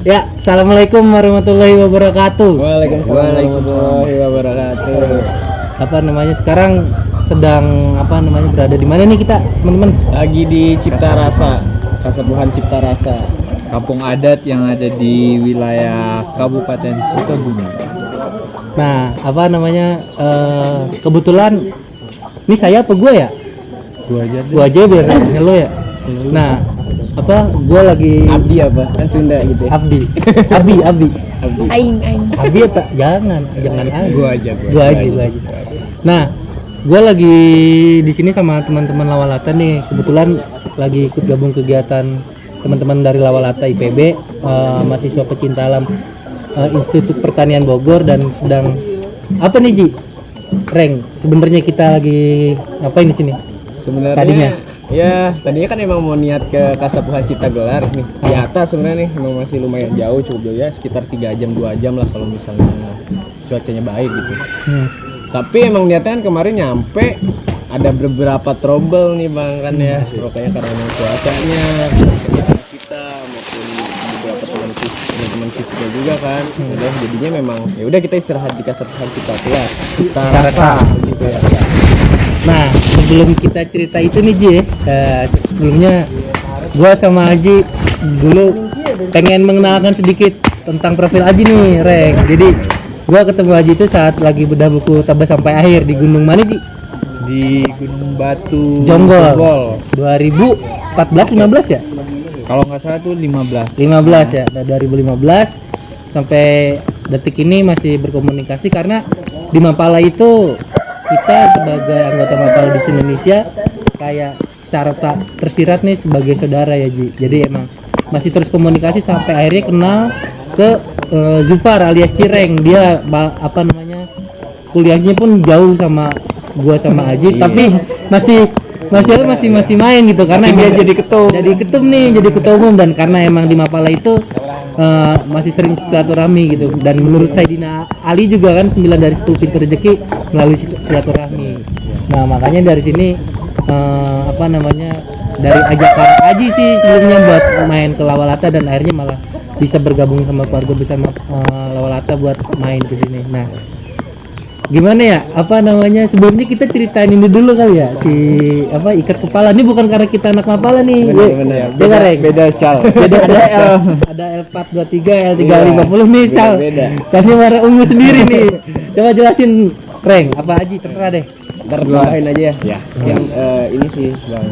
Ya, assalamualaikum warahmatullahi wabarakatuh. Waalaikumsalam warahmatullahi wabarakatuh. Apa namanya sekarang sedang berada di mana nih kita, teman-teman? Lagi di Cipta Rasa, Kasepuhan Cipta Rasa, kampung adat yang ada di wilayah Kabupaten Sukabumi. Nah, kebetulan ini saya apa gue ya? Gua aja biar lo ya. Nah, gue lagi Abdi apa? Kan Sunda gitu ya. Abi. Aing. Abi apa? Jangan aing. Gua aja. Nah, gue lagi di sini sama teman-teman Lawalata nih. Kebetulan lagi ikut gabung kegiatan teman-teman dari Lawalata IPB, mahasiswa pecinta alam Institut Pertanian Bogor, dan sedang apa nih Ji? Reng, sebenarnya kita lagi ngapain di sini? Sebenarnya tadinya kan emang mau niat ke Kasepuhan Cipta Gelar nih. Di atas sebenarnya nih, emang masih lumayan jauh, cukup jauh ya, sekitar 3 jam 2 jam lah kalau misalnya cuacanya baik gitu. Tapi emang niatnya kan kemarin nyampe ada beberapa trouble nih Bang kan ya. Pokoknya karena emang cuacanya, kita maupun beberapa teman-teman kita juga kan. Udah jadinya memang ya udah kita istirahat di Kasepuhan Cipta Gelar. Kita rasa gitu ya. Nah, sebelum kita cerita itu nih Ji, sebelumnya gua sama Aji dulu pengen mengenalkan sedikit tentang profil Aji nih, Reng. Jadi gua ketemu Aji itu saat lagi bedah buku tabah sampai akhir di Gunung mana Ji? Di Gunung Batu Jonggol. 2014-15 ya? Kalau nggak salah tuh 15 ya, dari 2015 sampai detik ini masih berkomunikasi karena di Mapala itu kita sebagai anggota Mapala di Indonesia kayak secara tak tersirat nih sebagai saudara ya Ji. Jadi emang masih terus komunikasi sampai akhirnya kenal ke Zufar alias Cireng. Dia kuliahnya pun jauh sama gua sama Aji, tapi masih main gitu karena dia jadi ketua umum, dan karena emang di Mapala itu masih sering silaturahmi gitu. Dan menurut Saidina Ali juga kan 9 dari 10 pintu rezeki melalui silaturahmi. Nah, makanya dari sini dari ajakan Aji sih sebelumnya buat main ke Lawalata, dan akhirnya malah bisa bergabung sama keluarga besar Lawalata buat main ke sini. Nah, gimana ya, sebelumnya kita ceritain ini dulu kali ya, ikat kepala ini bukan karena kita anak Mapala nih. Beda Sal. Ada L423, L350 nih Sal. Kami warna ungu sendiri nih. Coba jelasin Reng, apa Aji, terserah deh. Ntar tambahin aja ya. Yang ini sih Bang,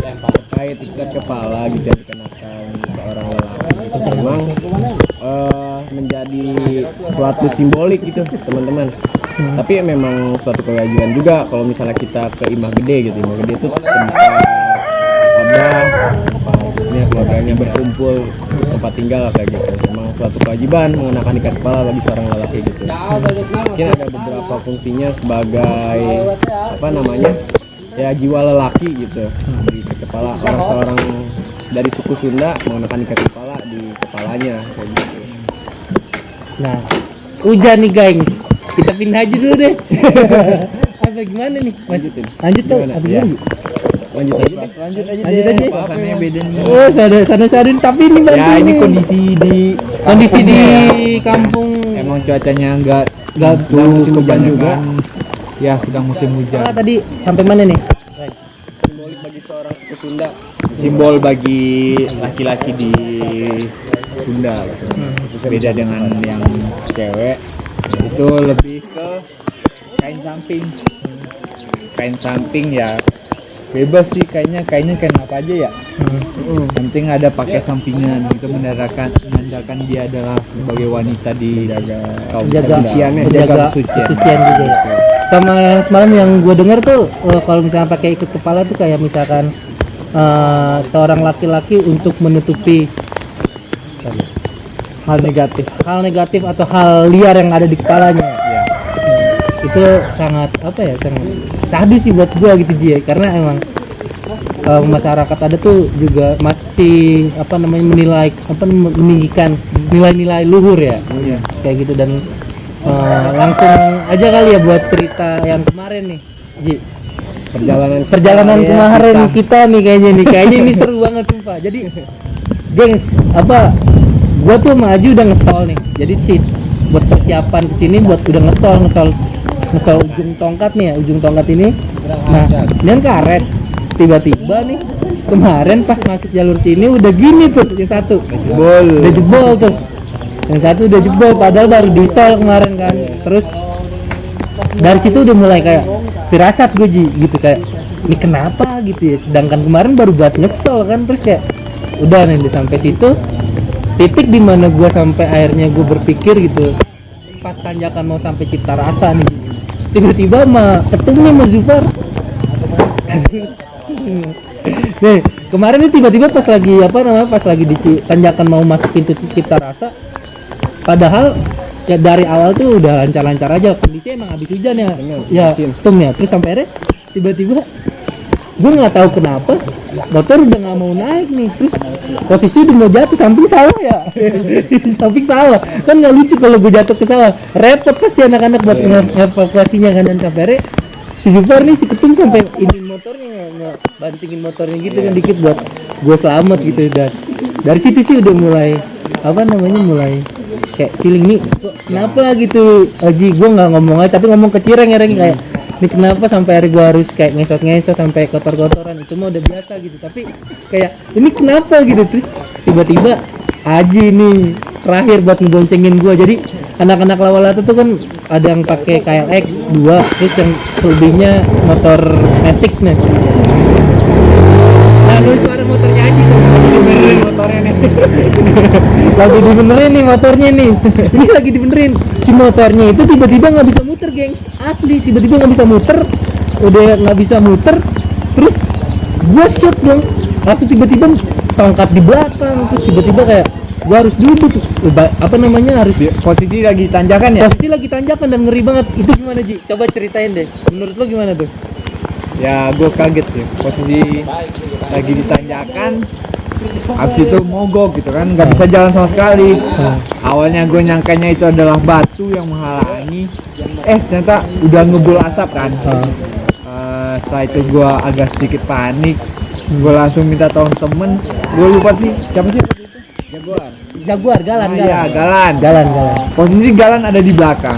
terkait ikat kepala gitu ya, dikenakan seorang lelaki. Memang menjadi suatu simbolik gitu teman-teman. Tapi memang suatu kewajiban juga kalau misalnya kita ke Imah Gede gitu. Imah Gede itu tempat khususnya keluarganya berkumpul, tempat tinggal kayak gitu. Memang suatu kewajiban mengenakan ikat kepala bagi seorang lelaki gitu. Mungkin ada beberapa fungsinya sebagai ya jiwa lelaki gitu. Di ikat kepala seorang dari suku Sunda mengenakan ikat kepala di kepalanya kayak gitu. Nah, hujan nih guys, kita pindah aja dulu deh. Apa gimana nih? Lanjut tuh. Lanjut aja. Suasananya beda nih. Oh, sadar tapi ini bantu. Ya, ini kondisi di kampung. Emang cuacanya enggak musim hujan juga. Ya, sedang musim hujan. Tadi sampai mana nih? Simbolik bagi seorang Sunda. Simbol bagi laki-laki di Sunda. Beda dengan yang cewek. Itu lebih ke kain samping ya, bebas sih kayaknya kain apa aja ya. Penting ada pakai sampingan, itu menandakan dia adalah sebagai wanita di kesucian juga. Sama yang semalam yang gue dengar tuh, kalau misalnya pakai ikut kepala tuh kayak misalkan seorang laki-laki untuk menutupi hal negatif atau hal liar yang ada di kepalanya. Ya. Itu sangat sangat sadis sih buat gua gitu Ji, karena emang masyarakat ada tuh juga masih meninggikan nilai-nilai luhur ya. Kayak gitu. Dan langsung aja kali ya buat cerita yang kemarin nih Ji. Perjalanan kemarin kita nih kayaknya ini seru banget sumpah. Jadi gengs, Gua tuh sama Aji udah ngesol nih. Jadi sih buat persiapan kesini buat udah ngesol ujung tongkat nih ya, ujung tongkat ini. Nah, ini kan karet. Tiba-tiba nih kemarin pas masuk jalur sini udah gini tuh yang satu. Udah jebol tuh. Yang satu udah jebol padahal baru disol kemarin kan. Terus dari situ udah mulai kayak firasat gue gitu kayak ini kenapa gitu ya, sedangkan kemarin baru buat ngesel kan. Terus kayak udah nih udah sampai situ titik dimana gue sampai akhirnya gue berpikir gitu pas tanjakan mau sampai Cipta Rasa nih tiba-tiba ketumnya sama Zufar nih kemarin nih tiba-tiba pas lagi pas lagi di tanjakan mau masuk pintu Cipta Rasa padahal ya dari awal tuh udah lancar-lancar aja, kondisi emang habis hujan ya. Ya, tum ya. Terus sampai akhirnya tiba-tiba gue nggak tahu kenapa motor udah nggak mau naik nih, terus posisi udah mau jatuh samping sawah ya. Samping sawah kan nggak lucu kalau gue jatuh ke sawah, repot pasti anak-anak buat evakuasinya kan. Dan sampai akhirnya si Zufar nih si ketum sampai ini motornya bantingin motornya gitu kan dikit buat gue selamat gitu. Dan dari situ sih udah mulai mulai kayak feeling nih kok kenapa gitu Aji. Gue nggak ngomong aja tapi ngomong ke Cireng ya kayak ini kenapa sampai hari gue harus kayak ngesot sampai kotor-kotoran, itu mah udah biasa gitu. Tapi kayak ini kenapa gitu. Terus tiba-tiba Aji nih terakhir buat ngeboncengin gue. Jadi anak-anak Lawalata tuh kan ada yang pakai KLX 2, terus yang selebihnya motor Matic nih. Nah lu suara motornya Aji tuh dibenerin motornya nih. Lagi dibenerin nih motornya nih. Ini lagi dibenerin si motornya itu tiba-tiba nggak bisa muter geng, asli tiba-tiba nggak bisa muter, udah nggak bisa muter. Terus gua shock dong, langsung tiba-tiba tongkat di belakang. Terus tiba-tiba kayak gua harus duduk harus Posisi lagi tanjakan ya? posisi lagi tanjakan dan ngeri banget. Itu gimana Ji? Coba ceritain deh, menurut lo gimana tuh? Ya gue kaget sih, posisi lagi di tanjakan, abis itu mogok gitu kan, nggak bisa jalan sama sekali. Awalnya gue nyangkanya itu adalah batu yang menghalangi, ternyata udah ngebul asap kan. Setelah itu gue agak sedikit panik, gue langsung minta tolong temen, gue lupa sih siapa sih waktu itu? Jaguar Galan. Iya, Galan. Posisi Galan ada di belakang,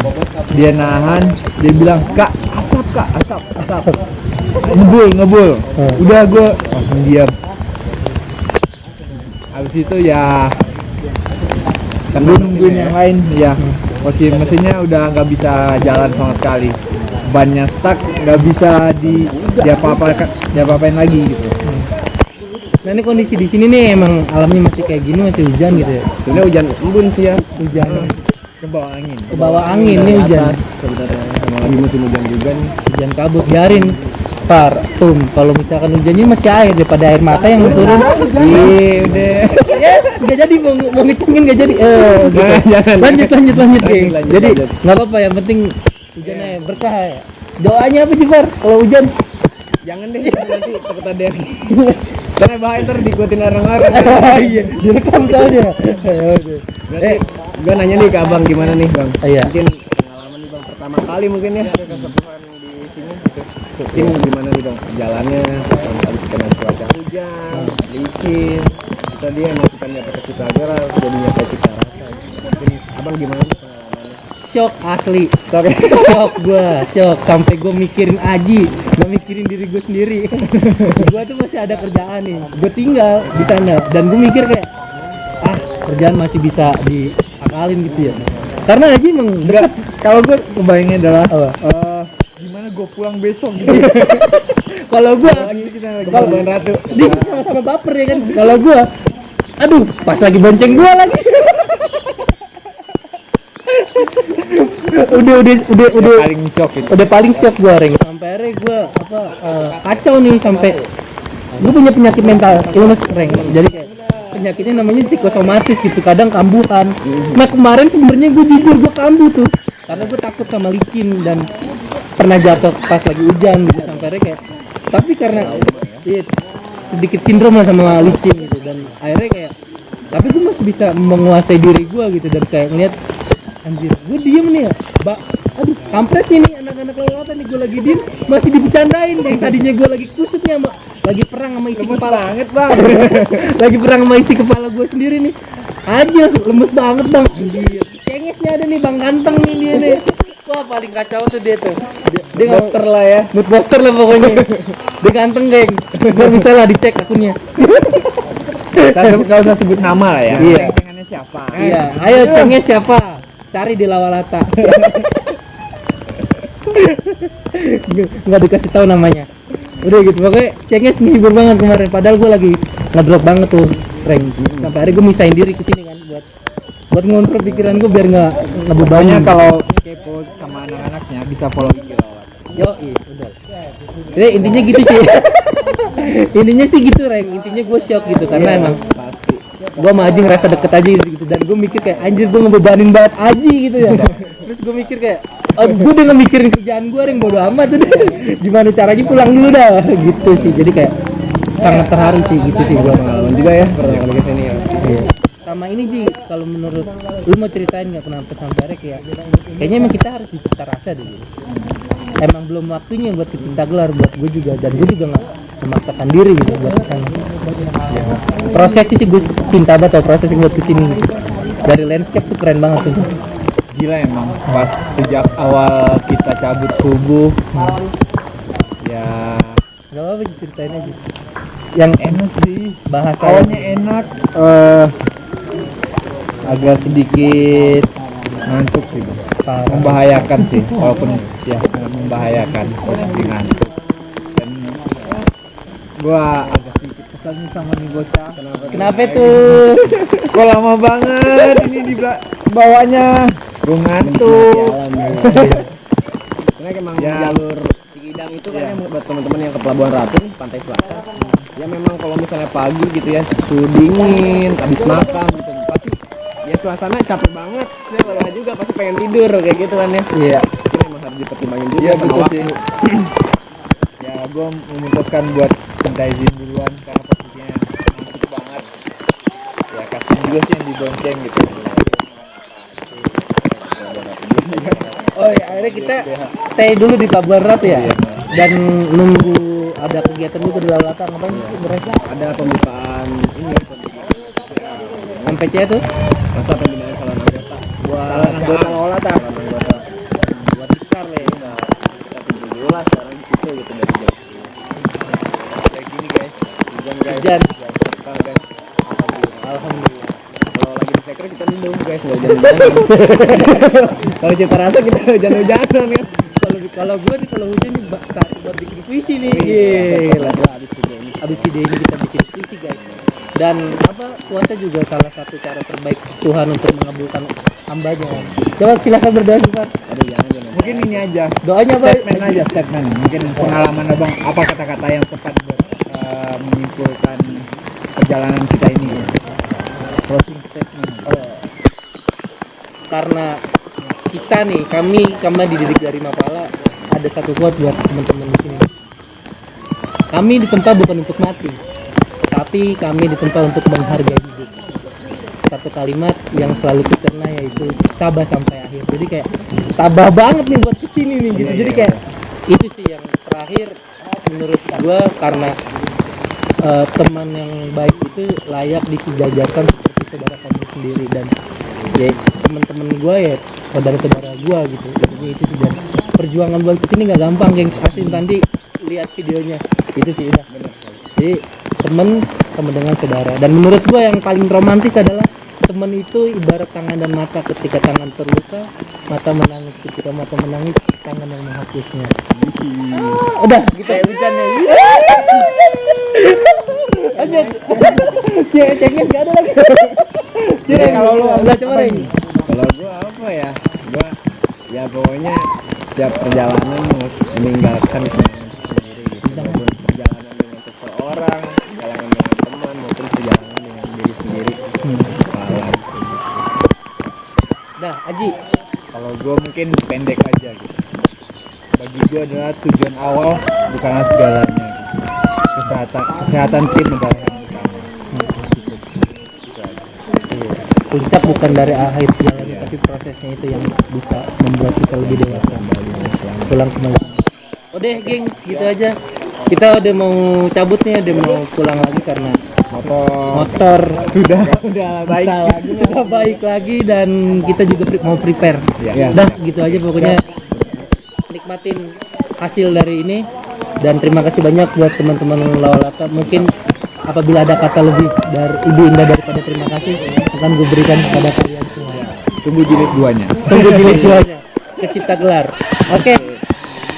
dia nahan, dia bilang kak asap. Ngebul. Udah gue langsung diam. Habis itu ya kan gue nungguin yang lain ya. Posisi mesinnya udah nggak bisa jalan sama sekali. Bannya stuck, nggak bisa diapa-apain lagi gitu. Nah ini kondisi di sini nih emang alamnya masih kayak gini, masih hujan gitu ya. Sebenarnya hujan embun sih ya. Hujan. Kebawa angin nih hujan. Sebenarnya emang lagi musim hujan juga nih. Hujan kabut, biarin kalau misalkan hujannya masih air daripada air mata yang turun. Iya udah. Yes, nggak jadi mau ngitungin nggak jadi. Gitu. Lanjut geng. Jadi nggak apa-apa, yang penting hujannya berkah ya. Doanya apa sih Far kalau hujan? Jangan deh, nanti takut ada yang karena bahaya ntar diikutin orang-orang. Iya, direkam soalnya. Berarti gue nanya nih ke abang gimana nih bang? Iya. Mungkin pengalaman nih bang pertama kali mungkin ya kesepuhan di sini gitu. Mungkin gimana nih bang jalannya? Tadi kena cuaca hujan, licin. Kita dia emang kita nyampe ke Citagora jadi nyampe Cipta Rasa. Mungkin abang gimana nih pengalamannya? Shock asli. Shock sampai gue mikirin Aji, gak mikirin diri gue sendiri. Gue tuh masih ada kerjaan nih, gue tinggal di sana dan gue mikir kayak kerjaan masih bisa diakalin gitu ya. Karena Aji emang dekat. Kalau gue kebayangnya adalah gimana gue pulang besok gitu. Kalau gue kalau Ratu di sama-sama baper ya kan. Kalau gue aduh pas lagi bonceng gue lagi. udah paling shock itu. Udah paling shock gue Reng. Sampai akhirnya gue kacau nih, sampai gue punya penyakit mental illness Reng. Jadi kayak penyakitnya namanya psikosomatis gitu, kadang kambuhan. Nah kemarin sebenarnya gue jujur gue kambuh tuh karena gue takut sama licin dan pernah jatuh pas lagi hujan gitu. Sampai akhirnya kayak tapi karena sedikit sindrom lah sama licin gitu, dan akhirnya kayak tapi gue masih bisa menguasai diri gue gitu. Dan kayak ngeliat anjir gue diem nih ya aduh kampret nih anak-anak Lawalata nih, gue lagi diem masih dibecandain. Yang tadinya gue lagi kusutnya lagi perang sama isi kepala banget bang. lagi perang sama isi kepala gue sendiri nih, Aji langsung lemes banget bang. Cengesnya ada nih bang ganteng nih dia nih. Wah paling kacau tuh dia tuh. Dia Poster lah ya. mood booster lah pokoknya. Dia ganteng geng. Biar bisa lah dicek akunnya. Nggak usah sebut nama lah ya. Iya. Pengennya siapa? Iya. Ayo cenges siapa? Cari di Lawalata. Nggak dikasih tahu namanya. Udah gitu pokoknya cenges menghibur banget kemarin. Padahal gue lagi ngedrop banget tuh rank. Sampai hari gue misahin diri ke sini kan buat ngontrol pikiran gue biar nggak ngebebanin. Pokoknya kalau kepo sama anak-anaknya bisa follow IG Lawalata. Yo, udah. Jadi intinya gitu sih. Intinya sih gitu, Reng. Intinya gue shock gitu karena emang Pasti. gue sama Aji ngerasa deket aja gitu dan gue mikir kayak anjir gue ngebebanin banget Aji gitu ya. Terus gue mikir kayak gue udah ngemikirin kerjaan gue Reng, bodo amat udah. Gimana caranya pulang dulu dah gitu sih. Jadi kayak sangat terharu sih gitu sih gue. Pengalaman juga ya pernah kali kesini ya. Iya. Sama ini Ji, kalau menurut lu mau ceritain nggak kenapa sampai Rek ya? Kayaknya emang kita harus dicipta rasa deh. Ji. Emang belum waktunya buat kecinta gelar buat gue juga dan gue juga nggak memaksakan diri gitu buat kesana. Ya. Prosesnya sih gue cinta banget tau proses buat kesini. Gitu. Dari landscape tuh keren banget tuh. Gila emang pas sejak awal kita cabut subuh ya Gak apa-apa ceritain aja. Yang enak sih, bahasa awalnya enak, agak sedikit ngantuk sih, parah. membahayakan sih, walaupun ya membahayakan posisi ngantuk. Dan gua agak sedikit kesal nih sama nih bocah. Kenapa tuh? Kok lama banget ini di bawahnya, gua ngantuk. Karena emang jalur Cikidang itu kan yang buat teman-teman yang ke Pelabuhan Ratu nih, Pantai Selatan. Ya memang kalau misalnya pagi gitu ya, suhu dingin, habis makan gitu, pasti ya suasana capek banget. Saya lelah juga, pasti pengen tidur kayak gitu kan ya. Iya. Ini emang harus dipertimbangin juga Iya, sama betul waktu. sih. Ya gue memutuskan buat minta izin duluan karena posisinya ngantuk banget. Ya kasihan juga sih yang dibonceng gitu. Oh ya, akhirnya kita stay dulu di Pelabuhan Ratu ya. Dan nunggu ada kegiatan juga di Lawalata ngapain sih mereka? Ada pembukaan ini MPC tuh? masa pembinaan calon anggota buat anggota Lawalata. Buat besar lah ya. Udah kita kumpul dulu lah sekarang di situ gitu dari jam 10. Kayak gini guys, hujan guys. Hujan. Sekal guys. Alhamdulillah. Kalau lagi di sekre kita minum guys, nggak hujan-hujanan. Kalau cita rasa kita hujan-hujanan kan. Kalau gue nih kalau hujan nih saat buat bikin puisi nih. Gila. Gila. Abis video ini kita bikin puisi guys. Dan apa puasa juga salah satu cara terbaik Tuhan untuk mengabulkan hambanya. Coba silakan berdoa Tuhan. Aduh jangan. Mungkin ini aja. Doanya apa? Statement aja statement. Mungkin pengalaman abang apa kata-kata yang tepat buat menyimpulkan perjalanan kita ini. Closing statement. Karena kita nih kami dididik dari Mapala ada satu quote buat teman-teman di sini. Kami ditempa bukan untuk mati, tapi kami ditempa untuk menghargai hidup. Satu kalimat yang selalu kucerna yaitu tabah sampai akhir. Jadi kayak tabah banget nih buat kesini nih gitu. Jadi kayak itu sih yang terakhir menurut gua karena teman yang baik itu layak disejajarkan seperti saudara kamu sendiri dan ya teman-teman gua ya saudara-saudara gua gitu. Jadi itu sih dan perjuangan buat kesini nggak gampang geng. Pasti nanti lihat videonya itu sih udah. Jadi teman sama dengan saudara dan menurut gua yang paling romantis adalah teman itu ibarat tangan dan mata. Ketika tangan terluka mata menangis, ketika mata menangis tangan yang menghapusnya. Udah gitu ya hujannya. Aja cengnya nggak ada lagi. Jadi kalau lu udah coba ini Kalau gua apa ya? Gua ya pokoknya setiap perjalanan meninggalkan kenangan sendiri gitu. Maupun perjalanan dengan seseorang, perjalanan dengan teman maupun perjalanan dengan diri sendiri. Kepala gitu. dah Aji. Kalau gua mungkin pendek aja gitu. Bagi gua adalah tujuan awal bukanlah segalanya. Gitu. Kesehatan tim adalah yang utama. Puncak bukan dari akhir segalanya tapi prosesnya itu yang bisa membuat kita lebih dewasa. Pulang kembali. Udah geng gitu aja. Kita udah mau cabut nih, udah mau pulang lagi karena motor sudah baik. sudah baik lagi dan kita juga mau prepare. Ya. Dah gitu aja pokoknya. Nikmatin hasil dari ini dan terima kasih banyak buat teman-teman Lawalata. Mungkin apabila ada kata lebih indah daripada terima kasih akan gue berikan kepada kalian semua. Tunggu jilid 2-nya. Tunggu jilid 2-nya ke Cipta Gelar. Oke.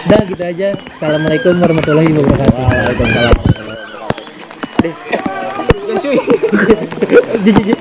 Dah gitu aja. Assalamualaikum warahmatullahi wabarakatuh. Waalaikumsalam. Bukan cuy. Jijik.